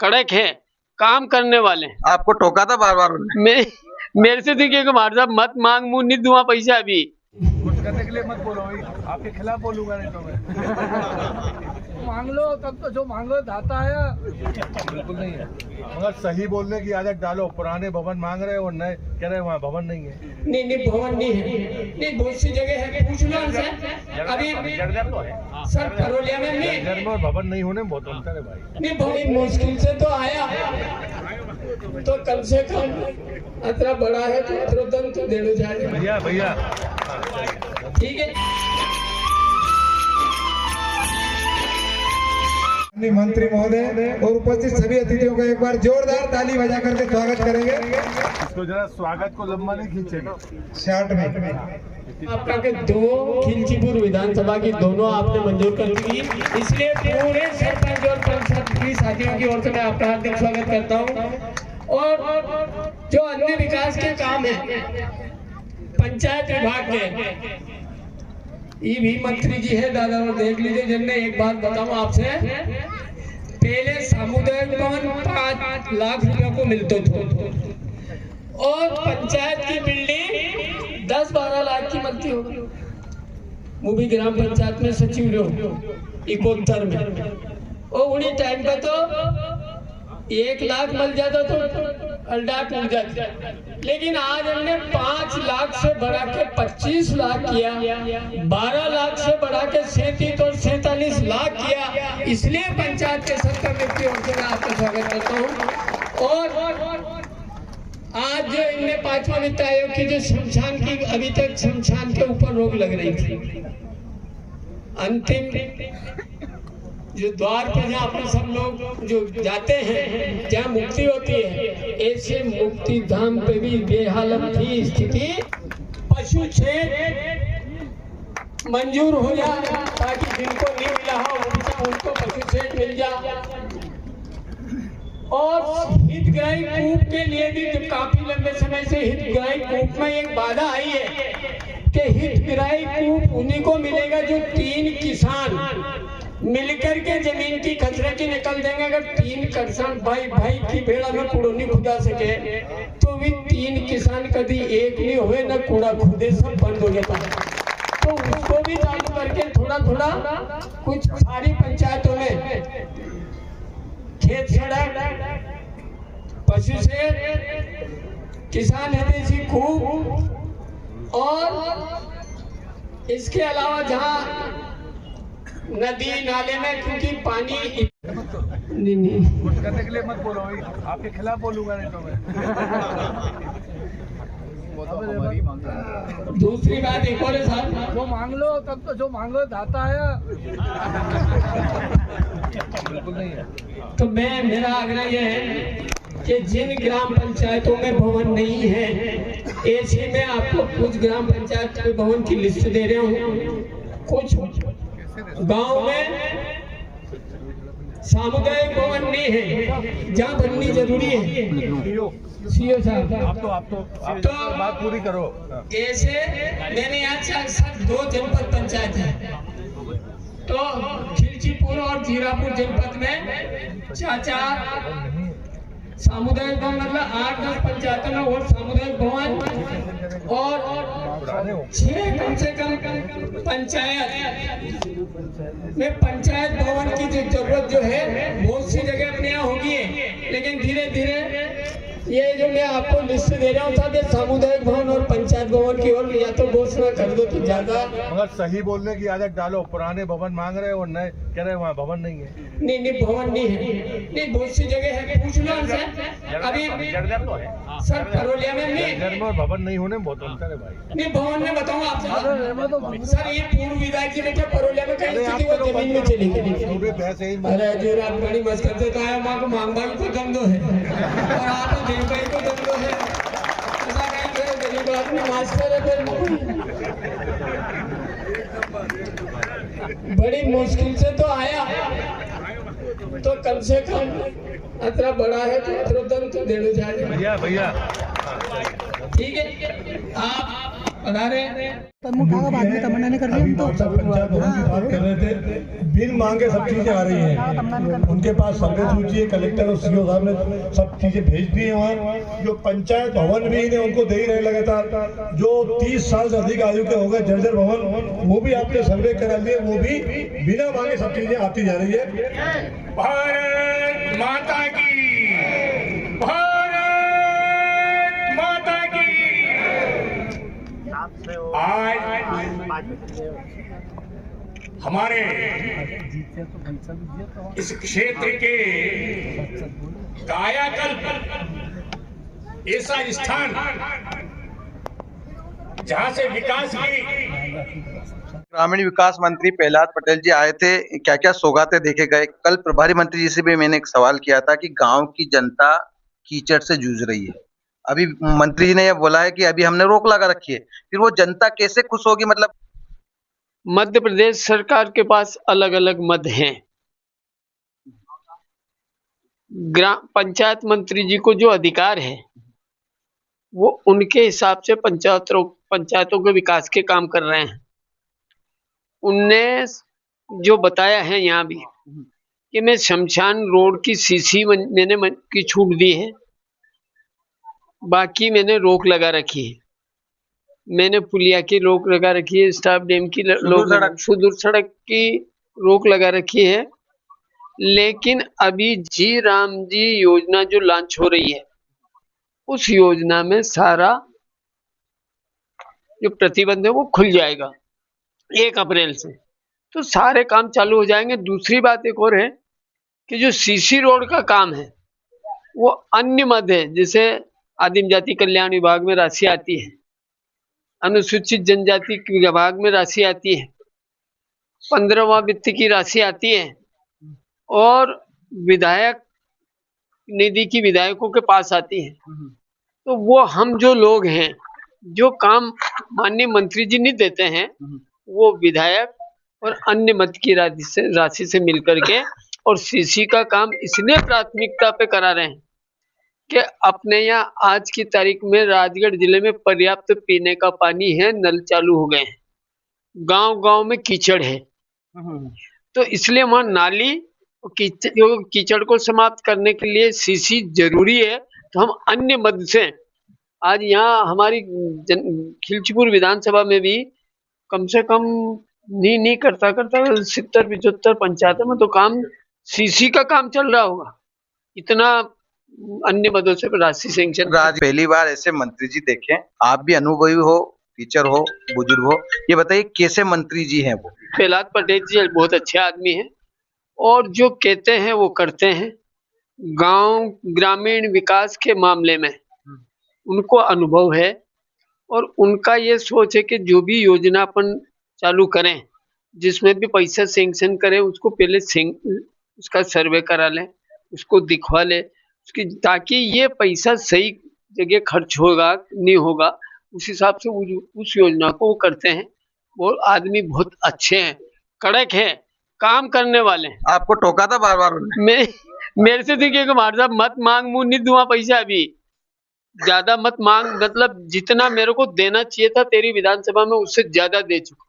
कड़क है, काम करने वाले हैं। आपको टोका था बार बार मेरे से देखिए कि भाई साहब मत मांग, मुंह नहीं दूंगा पैसा अभी। कुछ करने के लिए मत बोलो भाई, आपके खिलाफ बोलूंगा नहीं तो मैं। मांग लो तब तो जो मांगो दाता है। बिल्कुल नहीं है, मगर सही बोलने की आदत डालो। पुराने भवन मांग रहे हो और नए कह रहे वहाँ भवन नहीं है। नहीं भवन नहीं है, नहीं बहुत सी जगह है, पूछ लो उनसे। अभी तो है सर करोलिया में नहीं, और भवन नहीं होने में बहुत अंतर है भाई। नहीं बड़ी मुश्किल से तो आया, तो कम से कम इतना बड़ा है तो इतना दम तो देना चाहिए भैया। ठीक है। मंत्री महोदय और उपस्थित सभी अतिथियों का एक बार जोरदार ताली बजा करके स्वागत करेंगे। तो जरा स्वागत को लंबा नहीं खींचेगा शॉर्ट में। आपका के दो खिलचीपुर विधानसभा की दोनों आपने मंजूर कर दी, इसलिए पूरे सरपंच और पंचायत साथियों की ओर से मैं आपका हार्दिक स्वागत करता हूं। और जो अन्य विकास के काम है पंचायत विभाग के, ये भी मंत्री जी है दादा, और देख लीजिए। जिनने एक बात बताऊं आपसे, पहले सामुदायिक भवन 5 लाख रुपए को मिलते थे और पंचायत की बिल्डिंग 10-12 लाख की मिलती होगी। वो भी ग्राम पंचायत में सचिव रहो 71 में, और उन्हीं टाइम पे तो 1 लाख मिल जाता तो अल्डा टूट जाता। लेकिन आज हमने 5 लाख से बढ़ा के 25 लाख किया, 12 लाख से बढ़ा के 37 और 47 लाख किया। इसलिए पंचायत के 70 व्यक्ति और से मैं आपका स्वागत करता हूँ। और आज जो इनने 5वां वित्त आयोग की जो शमशान की, अभी तक शमशान के ऊपर रोक लग रही थी, अंतिम जो द्वार पर जहाँ अपने सब लोग जो जाते हैं जहाँ मुक्ति होती है, ऐसे मुक्ति धाम पे भी बेहालत थी स्थिति। पशु छेद मंजूर हो जाए ताकि जिनको नहीं मिला हो उनको पशु छेद मिल जाए। और हितग्राही कूप के लिए भी जो काफी लंबे समय से हितग्राही कूप में एक बाधा आई है कि हितग्राही कूप उन्हीं को मिलेगा जो 3 किसान मिलकर के जमीन की कचरे की निकल देंगे। अगर 3 किसान भाई की भेड़ा में कूड़ा नहीं खुदा सके तो भी 3 किसान कभी एक नहीं हुए न कूड़ा खुदे, सब बंद हो जाता है। तो उसको भी चालू करके थोड़ा कुछ सारी पंचायतों में खेत सड़क, पशु से किसान हितैषी कूप, और इसके अलावा जहाँ नदी नाले में क्योंकि पानी नहीं कुछ करने के लिए मत बोलो भाई, आपके खिलाफ बोलूंगा नहीं तो मैं। दूसरी बात एक और है साहब, जो मांग लो तब तो जो मांगो दाता है। बिल्कुल नहीं है। तो मेरा आग्रह यह है कि जिन ग्राम पंचायतों में भवन नहीं है, ऐसे में आपको कुछ ग्राम पंचायत के भवन की लिस्ट दे रहे हूँ। कुछ गांव में सामुदायिक भवन नहीं है जहाँ बननी जरूरी है। सीओ साहब आप तो बात पूरी करो। ऐसे मैंने यहाँ सब 2 जनपद पंचायत है, तो खिलचीपुर और जीरापुर जनपद में 4 सामुदायिक भवन, मतलब 8-10 पंचायतों में और सामुदायिक भवन, और 6 कम से कम पंचायत में पंचायत भवन की जो जरूरत जो है बहुत सी जगह अपने यहाँ होगी, लेकिन धीरे धीरे ये जो मैं आपको लिस्ट दे रहा हूँ साहब, सामुदायिक भवन और पंचायत भवन की ओर या तो घोषणा कर दो तो ज्यादा। मगर सही बोलने की आदत डालो। पुराने भवन मांग रहे हो और नए कह रहे वहाँ भवन नहीं है। नहीं भवन नहीं है, नहीं बहुत सी जगह है, पूछ लो उनसे। अभी तो है सर करोलिया में नहीं, और भवन नहीं होने में बहुत अंतर है भाई। नहीं भवन में बताऊँ आपसे सर, ये पूर्व विधायक जी बेटा करोलिया में कहीं स्थिति वो जमीन में चली गई। अरे जो रात बड़ी मस्त करते तो आया माँ को मांगबाई को धंधो है और आप देवबाई को धंधो है, ऐसा कहीं करे गरीब आदमी मास्टर है। बड़ी मुश्किल से तो आया, तो कम से कम इतना बड़ा है तो दम तो देना चाहिए भैया। ठीक है। आप अभी मानसा पंचायत भवन की बात कर रहे थे, बिन मांगे सब चीजें आ रही हैं उनके पास। सर्वे सूची है, कलेक्टर और सीओ साहब ने सब चीजें भेज दी है वहाँ। जो पंचायत भवन भी इन्हें उनको दे ही रहे लगातार। जो 30 साल से अधिक आयु के हो गए जर्जर भवन, वो भी आपने सर्वे करा लिए, वो भी बिना मांगे सब चीजें आती जा रही है। भारत माता की, भारत माता की। आज हमारे इस क्षेत्र के कायाकल्प ऐसा स्थान जहां से विकास की। ग्रामीण विकास मंत्री प्रहलाद पटेल जी आए थे, क्या क्या सौगातें देखे गए। कल प्रभारी मंत्री जी से भी मैंने एक सवाल किया था कि गांव की जनता कीचड़ से जूझ रही है। अभी मंत्री जी ने यह बोला है कि अभी हमने रोक लगा रखी है, फिर वो जनता कैसे खुश होगी? मतलब मध्य प्रदेश सरकार के पास अलग अलग मद हैं। ग्राम पंचायत मंत्री जी को जो अधिकार है वो उनके हिसाब से पंचायतों के विकास के काम कर रहे हैं। उनने जो बताया है यहाँ भी कि मैं शमशान रोड की सीसी मैंने की छूट दी है, बाकी मैंने रोक लगा रखी है। मैंने पुलिया की रोक लगा रखी है, स्टाफ डैम की सुदूर सड़क की रोक लगा रखी है। लेकिन अभी जी राम जी योजना जो लॉन्च हो रही है, उस योजना में सारा जो प्रतिबंध है वो खुल जाएगा 1 अप्रैल से, तो सारे काम चालू हो जाएंगे। दूसरी बात एक और है कि जो सीसी रोड का काम है वो अन्य मद है, जैसे आदिम जाति कल्याण विभाग में राशि आती है, अनुसूचित जनजाति विभाग में राशि आती है, 15वां वित्त की राशि आती है, और विधायक निधि की विधायकों के पास आती है। तो वो हम जो लोग हैं, जो काम माननीय मंत्री जी नहीं देते हैं, वो विधायक और अन्य मद की राशि से मिलकर के और सीसी का काम इसलिए प्राथमिकता पे करा रहे हैं कि अपने यहाँ आज की तारीख में राजगढ़ जिले में पर्याप्त पीने का पानी है, नल चालू हो गए हैं, गांव-गांव में कीचड़ है, तो इसलिए वहाँ नाली कीचड़ को समाप्त करने के लिए सीसी जरूरी है। तो हम अन्य मद से आज यहाँ हमारी खिलचीपुर विधानसभा में भी कम से कम नहीं करता 70-75 पंचायतों में तो काम सीसी का काम चल रहा होगा, इतना अन्य मदों से राशि सैंक्शन। आज पहली बार ऐसे मंत्री जी देखे, आप भी अनुभवी हो, टीचर हो, बुजुर्ग हो, ये बताइए कैसे मंत्री जी हैं वो? प्रहलाद पटेल जी बहुत अच्छे आदमी हैं और जो कहते हैं वो करते हैं। गांव ग्रामीण विकास के मामले में उनको अनुभव है और उनका ये सोच है कि जो भी योजना अपन चालू करें, जिसमें भी पैसा सैंक्शन करें, उसको पहले उसका सर्वे करा लें, उसको दिखवा ले उसकी, ताकि ये पैसा सही जगह खर्च होगा नहीं होगा, उस हिसाब से उस योजना को वो करते हैं। वो आदमी बहुत अच्छे हैं, कड़क है, काम करने वाले हैं। आपको टोका था बार बार? मेरे से देखिए कि महाराज साहब मत मांग, मुंह नहीं दूंगा पैसा, अभी ज्यादा मत मांग, मतलब जितना मेरे को देना चाहिए था तेरी विधानसभा में उससे ज्यादा दे चुका।